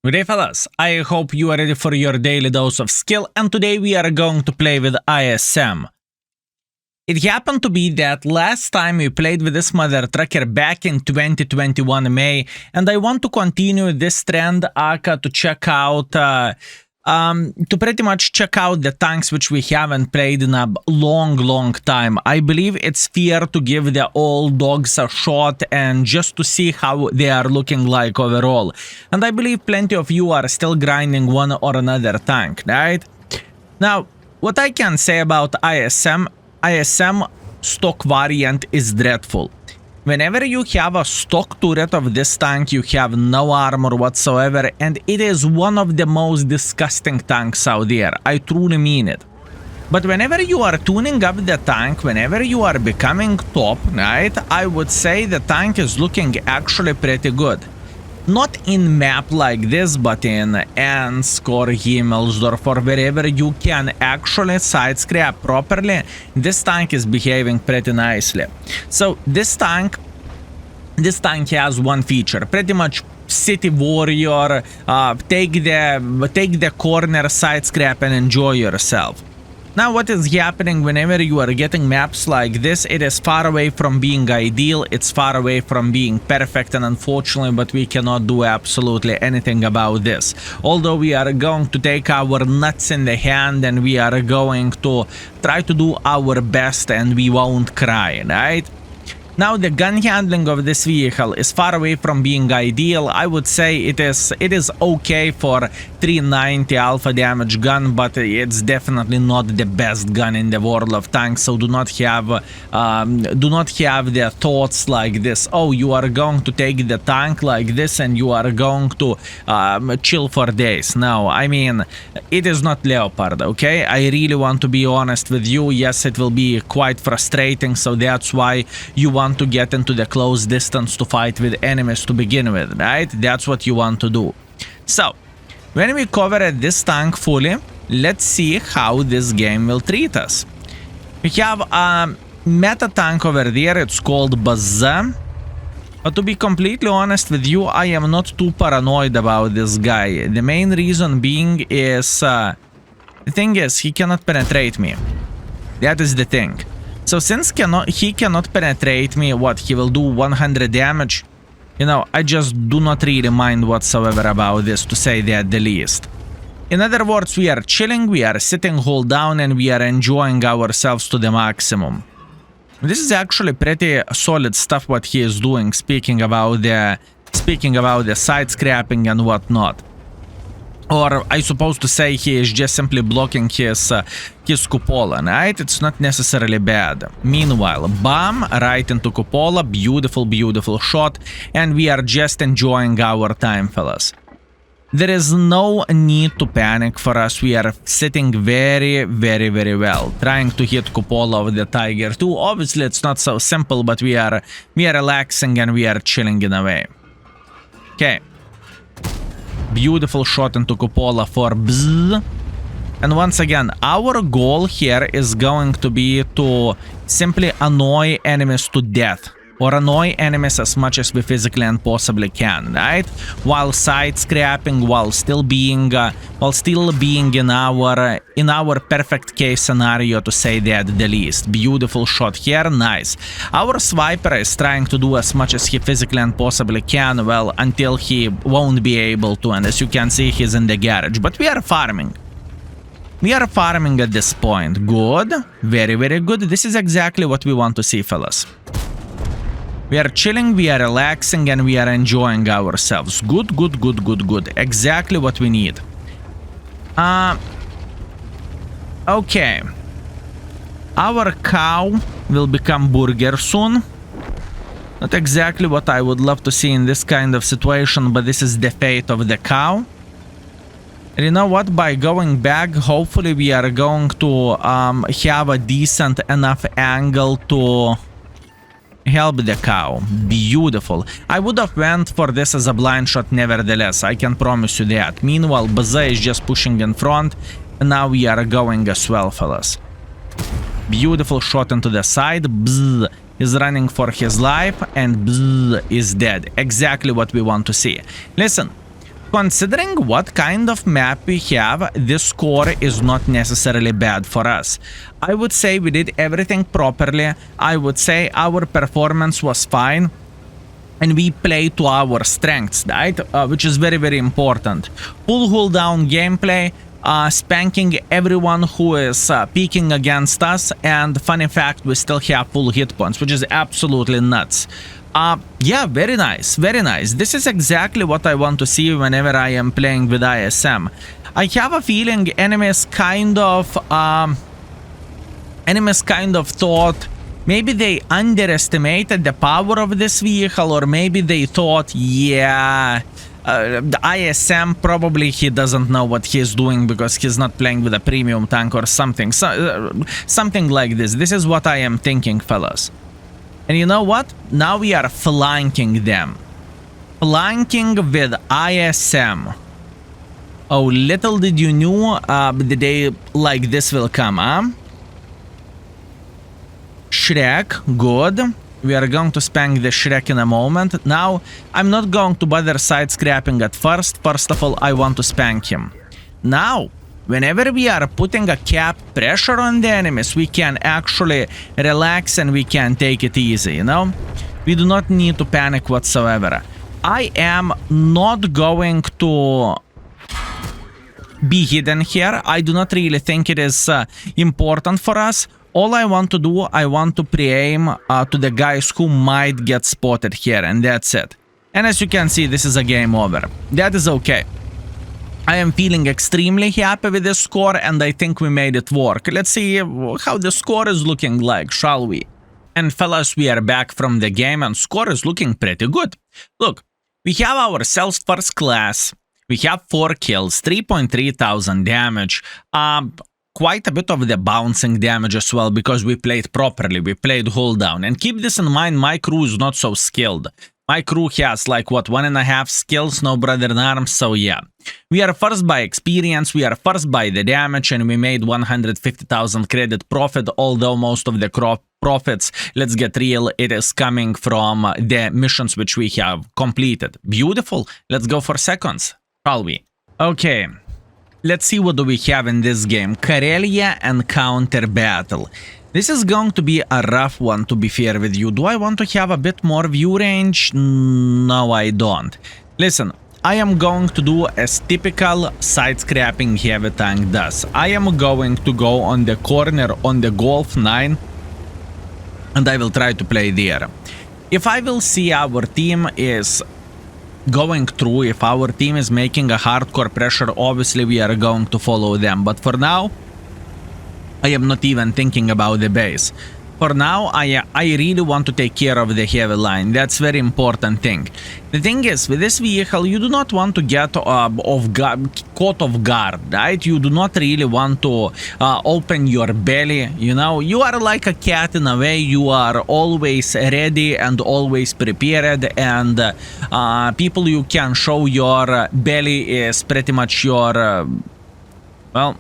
Good day, fellas. I hope you are ready for your daily dose of skill, and today we are going to play with ISM. It happened to be that last time we played with this mother trucker back in 2021 May, and I want to continue this trend, Aka, to check out to pretty much check out the tanks which we haven't played in a long time. I believe it's fair to give the old dogs a shot and just to see how they are looking like overall. And I believe plenty of you are still grinding one or another tank, right? Now, what I can say about ISM stock variant is dreadful. Whenever you have a stock turret of this tank, you have no armor whatsoever, and it is one of the most disgusting tanks out there. I truly mean it. But whenever you are tuning up the tank, whenever you are becoming top, right, I would say the tank is looking actually pretty good. Not in map like this, but in Ensk or Himmelsdorf or wherever you can actually side scrap properly, this tank is behaving pretty nicely. So this tank has one feature, pretty much city warrior, take the corner, side scrap and enjoy yourself. Now what is happening whenever you are getting maps like this, it is far away from being ideal, it's far away from being perfect, and unfortunately, but we cannot do absolutely anything about this. Although we are going to take our nuts in the hand and we are going to try to do our best and we won't cry, right? Now the gun handling of this vehicle is far away from being ideal. I would say it is okay for 390 alpha damage gun, but it's definitely not the best gun in the world of tanks. So do not have the thoughts like this. Oh, you are going to take the tank like this and you are going to chill for days. No, I mean it is not Leopard. Okay, I really want to be honest with you. Yes, it will be quite frustrating. So that's why you want to get into the close distance to fight with enemies to begin with, right? That's what you want to do. So when we cover this tank fully, let's see how this game will treat us. We have a meta tank over there, it's called Baza. But to be completely honest with you, I am not too paranoid about this guy. The main reason being is, the thing is, he cannot penetrate me. That is the thing. So since he cannot penetrate me, what, he will do 100 damage? You know, I just do not really mind whatsoever about this, to say that the least. In other words, we are chilling, we are sitting hold down, and we are enjoying ourselves to the maximum. This is actually pretty solid stuff what he is doing, speaking about the side scrapping and whatnot. Or I suppose to say he is just simply blocking his cupola, right? It's not necessarily bad. Meanwhile, bam, right into cupola, beautiful shot, and we are just enjoying our time, fellas. There is no need to panic for us. We are sitting very well, trying to hit cupola of the Tiger 2. Obviously, it's not so simple, but we are relaxing and we are chilling in a way. Okay. Beautiful shot into cupola for Bzz. And once again, our goal here is going to be to simply annoy enemies to death, or annoy enemies as much as we physically and possibly can, right? While side scrapping, while still being in our perfect case scenario, to say that the least. Beautiful shot here, nice. Our swiper is trying to do as much as he physically and possibly can, well, until he won't be able to, and as you can see, he's in the garage. But we are farming. We are farming at this point. Good, very good. This is exactly what we want to see, fellas. We are chilling, we are relaxing, and we are enjoying ourselves. Good. Exactly what we need. Okay. Our cow will become burger soon. Not exactly what I would love to see in this kind of situation, but this is the fate of the cow. And you know what? By going back, hopefully we are going to have a decent enough angle to help the cow. Beautiful. I would have went for this as a blind shot nevertheless, I can promise you that. Meanwhile, Baza is just pushing in front, and now we are going as well, fellas. Beautiful shot into the side. Bzz is running for his life, and Bzz is dead. Exactly what we want to see. Listen, Considering what kind of map we have, this score is not necessarily bad for us. I would say we did everything properly. I would say our performance was fine. And we play to our strengths, right? Which is very, very important. Full hold down gameplay, spanking everyone who is peeking against us. And funny fact, we still have full hit points, which is absolutely nuts. Yeah, very nice, very nice. This is exactly what I want to see whenever I am playing with ISM. I have a feeling enemies kind of thought maybe they underestimated the power of this vehicle, or maybe they thought, yeah, the ISM probably he doesn't know what he's doing because he's not playing with a premium tank or something. Something like this. This is what I am thinking, fellas. And you know what? Now we are flanking them. Flanking with ISM. Oh, little did you know the day like this will come, huh? Shrek, good. We are going to spank the Shrek in a moment. Now, I'm not going to bother side-scrapping at first. First of all, I want to spank him. Now, whenever we are putting a cap pressure on the enemies, we can actually relax and we can take it easy, you know? We do not need to panic whatsoever. I am not going to be hidden here. I do not really think it is important for us. All I want to do, I want to pre-aim to the guys who might get spotted here, and that's it. And as you can see, this is a game over. That is okay. I am feeling extremely happy with this score, and I think we made it work. Let's see how the score is looking like, shall we? And fellas, we are back from the game, and score is looking pretty good. Look, we have ourselves first class. We have 4 kills, 3.3 thousand damage. Quite a bit of the bouncing damage as well, because we played properly, we played hold down. And keep this in mind, my crew is not so skilled. My crew has like, what, 1.5 skills, no brother in arms, so yeah. We are first by experience, we are first by the damage, and we made 150,000 credit profit, although most of the profits, let's get real, it is coming from the missions which we have completed. Beautiful, let's go for seconds, shall we? Okay. Let's see what do we have in this game. Karelia and Counter Battle. This is going to be a rough one, to be fair with you. Do I want to have a bit more view range? No, I don't. Listen, I am going to do as typical side-scrapping heavy tank does. I am going to go on the corner on the Golf 9, and I will try to play there. If I will see our team is going through, if our team is making a hardcore pressure, obviously we are going to follow them. But for now, I am not even thinking about the base. For now, I really want to take care of the heavy line. That's very important thing. The thing is, with this vehicle, you do not want to get caught off guard, right? You do not really want to open your belly, you know? You are like a cat in a way. You are always ready and always prepared, and people you can show your belly is pretty much your, well,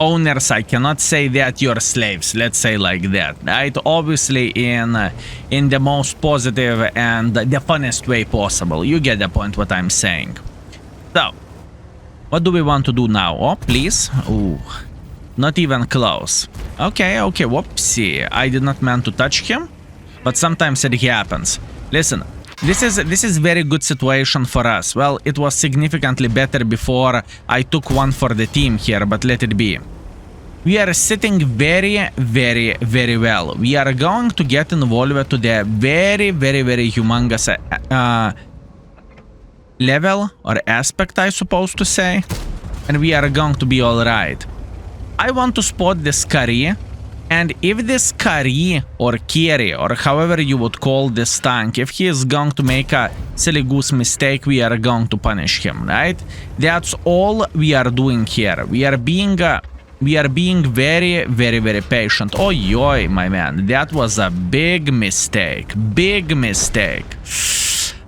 owners. I cannot say that you're slaves, let's say like that, right? Obviously in the most positive and the funnest way possible. You get the point what I'm saying. So, what do we want to do now? Oh, please. Ooh, not even close. Okay, whoopsie. I did not mean to touch him, but sometimes it happens. Listen, this is very good situation for us. Well, it was significantly better before I took one for the team here, but let it be. We are sitting very, very, very well. We are going to get involved to the very, very, very humongous level or aspect, I suppose to say, and we are going to be all right. I want to spot this Kari. And if this Kari or Kiri or however you would call this tank, if he is going to make a silly goose mistake, we are going to punish him, right? That's all we are doing here. We are being very, very, very patient. Oh, yoy, my man, that was a big mistake. Big mistake.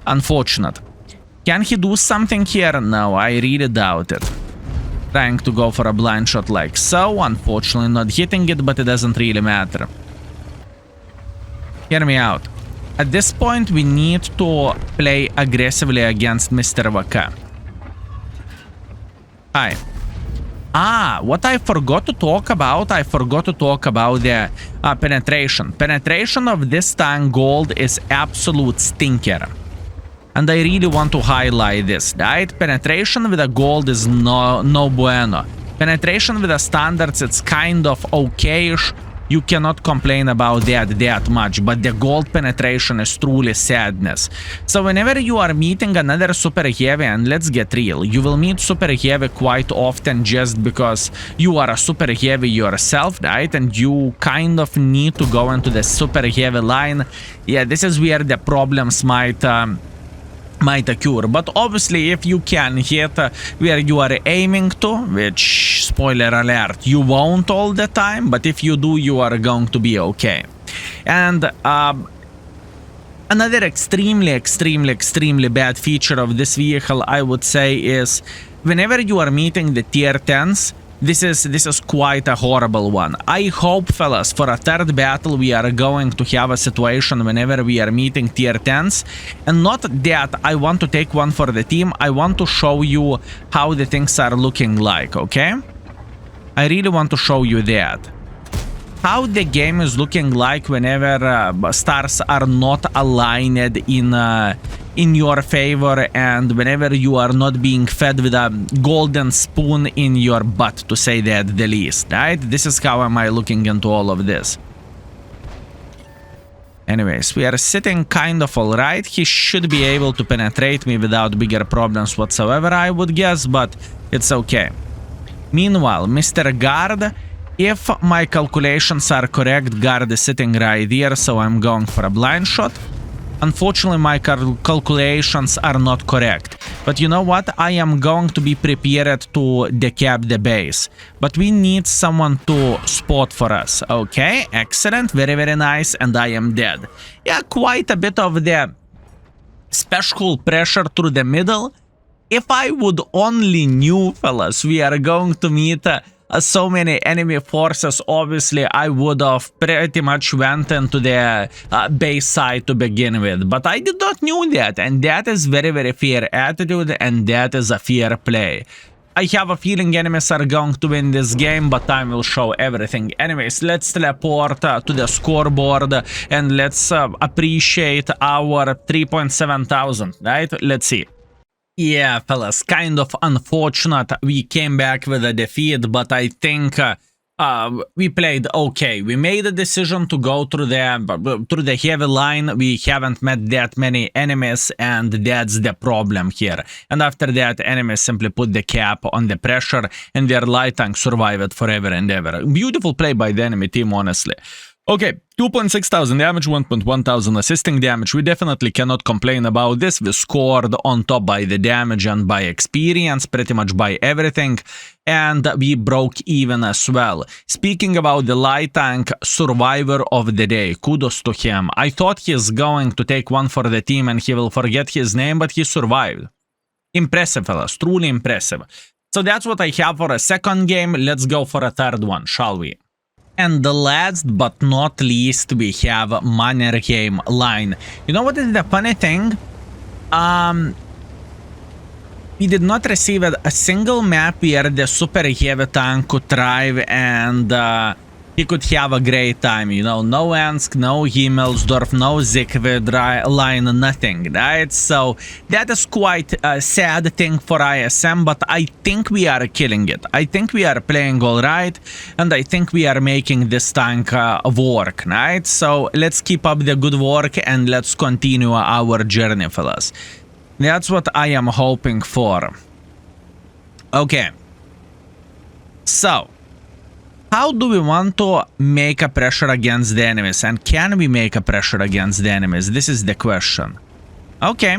Unfortunate. Can he do something here? No, I really doubt it. Trying to go for a blind shot like so, unfortunately not hitting it, but it doesn't really matter. Hear me out. At this point we need to play aggressively against Mr. Vaka. Hi. What I forgot to talk about, the penetration. Penetration of this tank gold is absolute stinker. And I really want to highlight this, right? Penetration with a gold is no bueno. Penetration with the standards, it's kind of okay-ish. You cannot complain about that much, but the gold penetration is truly sadness. So whenever you are meeting another super heavy, and let's get real, you will meet super heavy quite often just because you are a super heavy yourself, right? And you kind of need to go into the super heavy line. Yeah, this is where the problems might occur, but obviously if you can hit where you are aiming to, which, spoiler alert, you won't all the time, but if you do, you are going to be okay. And another extremely bad feature of this vehicle, I would say, is whenever you are meeting the tier 10s, this is quite a horrible one. I hope, fellas, for a third battle we are going to have a situation whenever we are meeting tier 10s. And not that I want to take one for the team, I want to show you how the things are looking like, okay? I really want to show you that. How the game is looking like whenever stars are not aligned in your favor, and whenever you are not being fed with a golden spoon in your butt, to say that the least, right? This is how am I looking into all of this. Anyways, we are sitting kind of alright. He should be able to penetrate me without bigger problems whatsoever, I would guess, but it's okay. Meanwhile, Mr. Guard, if my calculations are correct, Guard is sitting right here, so I'm going for a blind shot. Unfortunately, my calculations are not correct. But you know what? I am going to be prepared to decap the base. But we need someone to spot for us. Okay, excellent. Very nice. And I am dead. Yeah, quite a bit of the special pressure through the middle. If I would only knew, fellas, we are going to meet so many enemy forces, obviously I would have pretty much went into the base side to begin with, but I did not knew that, and that is very fair attitude, and that is a fair play. I have a feeling enemies are going to win this game, but time will show everything. Anyways, let's teleport to the scoreboard and let's appreciate our 3.7 thousand, right? Let's see. Yeah, fellas, kind of unfortunate we came back with a defeat, but I think we played okay. We made a decision to go through the heavy line. We haven't met that many enemies, and that's the problem here. And after that, enemies simply put the cap on the pressure, and their light tank survived forever and ever. Beautiful play by the enemy team, honestly. Okay, 2.6 thousand damage, 1.1 thousand assisting damage. We definitely cannot complain about this. We scored on top by the damage and by experience, pretty much by everything. And we broke even as well. Speaking about the light tank survivor of the day, kudos to him. I thought he's going to take one for the team and he will forget his name, but he survived. Impressive, fellas, truly impressive. So that's what I have for a second game. Let's go for a third one, shall we? And the last but not least, we have Mannerheim line. You know what is the funny thing? We did not receive a single map where the super heavy tank could thrive and he could have a great time, you know, no Ensk, no Himmelsdorf, no Siegfried line, nothing, right? So that is quite a sad thing for ISM, but I think we are killing it. I think we are playing all right, and I think we are making this tank work, right? So let's keep up the good work and let's continue our journey, fellas. That's what I am hoping for. Okay. So how do we want to make a pressure against the enemies? And can we make a pressure against the enemies? This is the question. Okay,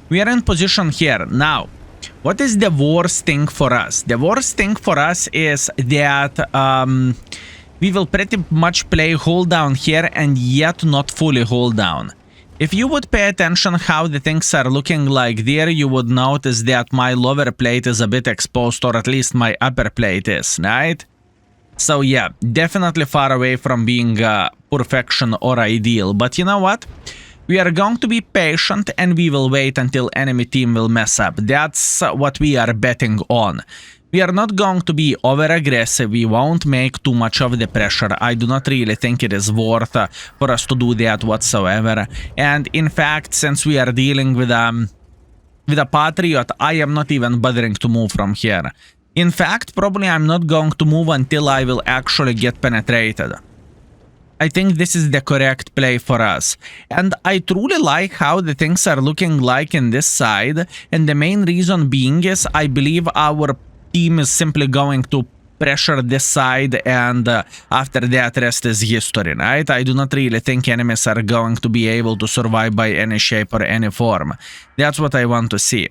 we are in position here. Now, what is the worst thing for us? The worst thing for us is that we will pretty much play hold down here and yet not fully hold down. If you would pay attention how the things are looking like there, you would notice that my lower plate is a bit exposed, or at least my upper plate is, right? So yeah, definitely far away from being perfection or ideal. But you know what? We are going to be patient and we will wait until enemy team will mess up. That's what we are betting on. We are not going to be over-aggressive, we won't make too much of the pressure. I do not really think it is worth for us to do that whatsoever. And in fact, since we are dealing with a Patriot, I am not even bothering to move from here. In fact, probably I'm not going to move until I will actually get penetrated. I think this is the correct play for us. And I truly like how the things are looking like in this side. And the main reason being is I believe our team is simply going to pressure this side, and after that rest is history, right? I do not really think enemies are going to be able to survive by any shape or any form. That's what I want to see.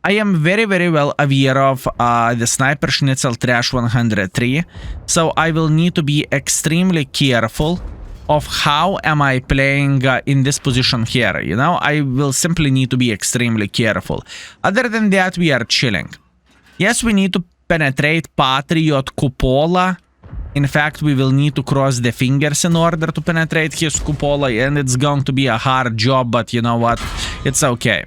I am very, very well aware of the Sniper Schnitzel Trash 103, so I will need to be extremely careful of how am I playing in this position here, you know? I will simply need to be extremely careful. Other than that, we are chilling. Yes, we need to penetrate Patriot Cupola. In fact, we will need to cross the fingers in order to penetrate his Cupola, and it's going to be a hard job, but you know what? It's okay.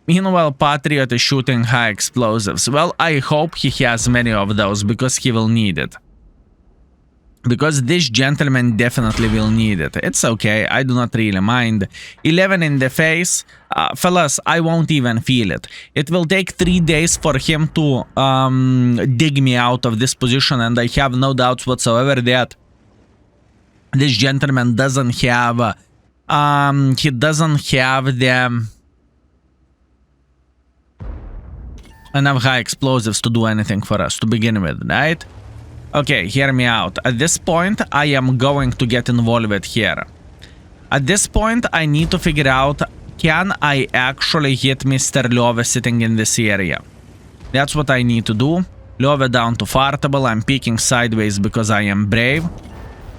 Meanwhile, Patriot is shooting high explosives. Well, I hope he has many of those, because he will need it. Because this gentleman definitely will need it. It's okay, I do not really mind. 11 in the face. Fellas, I won't even feel it. It will take 3 days for him to dig me out of this position, and I have no doubts whatsoever that this gentleman doesn't have he doesn't have the enough high explosives to do anything for us to begin with, right? Okay, hear me out. At this point, I am going to get involved here. At this point, I need to figure out, can I actually hit Mr. Love sitting in this area? That's what I need to do. Love down to fartable. I'm peeking sideways because I am brave.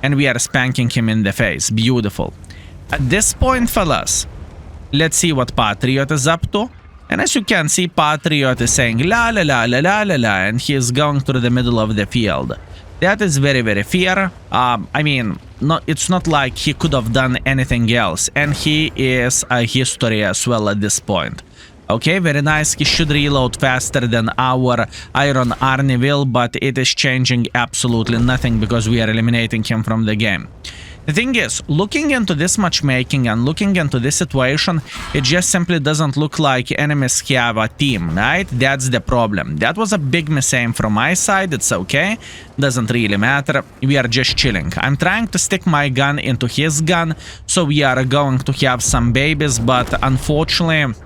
And we are spanking him in the face. Beautiful. At this point, fellas, let's see what Patriot is up to. And as you can see, Patriot is saying la la la la la la la, and he is going through the middle of the field. That is very, very fair. I mean, it's not like he could have done anything else, and he is a history as well at this point. Okay, very nice. He should reload faster than our Iron Arnie will, but it is changing absolutely nothing because we are eliminating him from the game. The thing is, looking into this matchmaking and looking into this situation, it just simply doesn't look like enemies have a team, right? That's the problem. That was a big misaim from my side, it's okay. Doesn't really matter. We are just chilling. I'm trying to stick my gun into his gun, so we are going to have some babies, but unfortunately,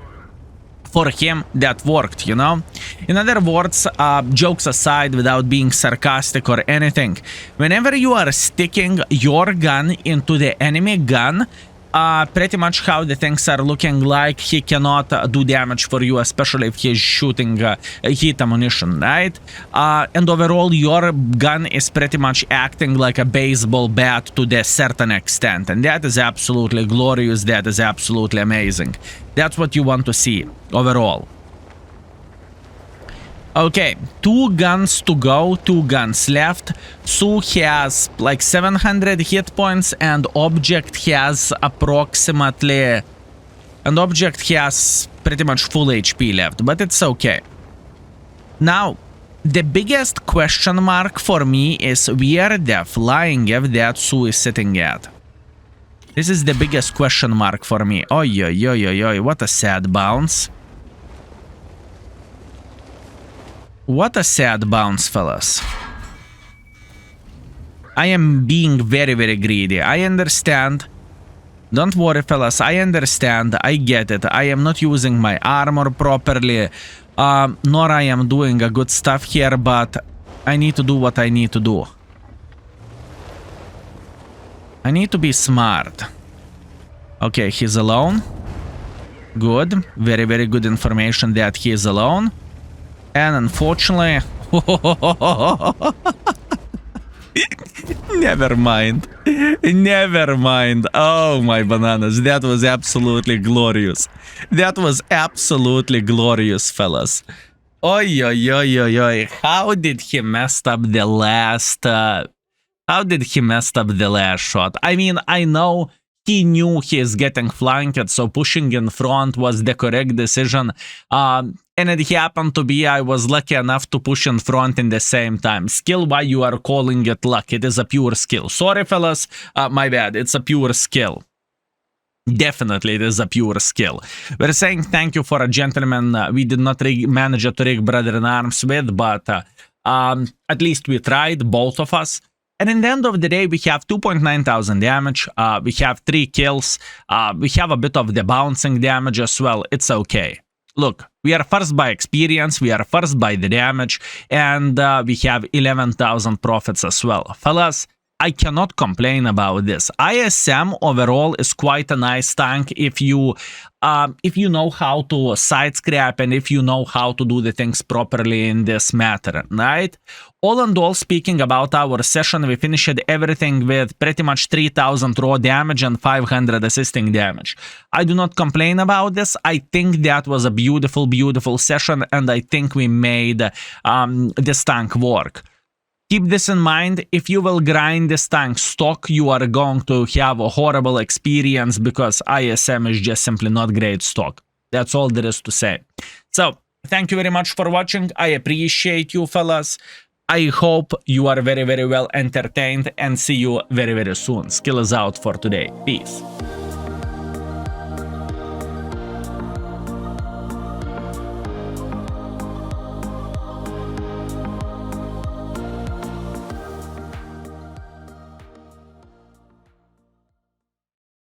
for him, that worked, you know? In other words, jokes aside, without being sarcastic or anything, whenever you are sticking your gun into the enemy gun, pretty much how the things are looking like, he cannot do damage for you, especially if he's shooting heat ammunition, right? And overall, your gun is pretty much acting like a baseball bat to a certain extent, and that is absolutely glorious, that is absolutely amazing. That's what you want to see overall. Okay, 2 guns to go, 2 guns left. Sue has like 700 hit points, and Object has approximately... And Object has pretty much full HP left, but it's okay. Now, the biggest question mark for me is where the flying F that Sue is sitting at. This is the biggest question mark for me. Oi, oi, oi, oi, oi, what a sad bounce. What a sad bounce, fellas. I am being very, very greedy. I understand. Don't worry, fellas. I understand. I get it. I am not using my armor properly. Nor I am doing a good stuff here, but I need to do what I need to do. I need to be smart. Okay, he's alone. Good. Very, very good information that he is alone. And unfortunately... Never mind. Never mind. Oh, my bananas. That was absolutely glorious. That was absolutely glorious, fellas. Oi, oi, oi, oi, oi. How did he mess up the last... How did he mess up the last shot? I mean, I know he knew he is getting flanked, so pushing in front was the correct decision. And it happened to be I was lucky enough to push in front in the same time. Skill, why you are calling it luck? It is a pure skill. Sorry, fellas, my bad. It's a pure skill. Definitely, it is a pure skill. We're saying thank you for a gentleman we did not manage to rig Brother in Arms with, but at least we tried, both of us. And in the end of the day, we have 2.9 thousand damage, we have 3 kills, we have a bit of the bouncing damage as well. It's okay. Look, we are first by experience, we are first by the damage, and we have 11,000 profits as well. Fellas, I cannot complain about this. ISM overall is quite a nice tank if you know how to side scrap and if you know how to do the things properly in this matter, right? All in all, speaking about our session, we finished everything with pretty much 3,000 raw damage and 500 assisting damage. I do not complain about this. I think that was a beautiful, beautiful session, and I think we made this tank work. Keep this in mind, if you will grind this tank stock, you are going to have a horrible experience because ISM is just simply not great stock. That's all there is to say. So, thank you very much for watching. I appreciate you, fellas. I hope you are very, very well entertained, and see you very, very soon. Skill is out for today. Peace.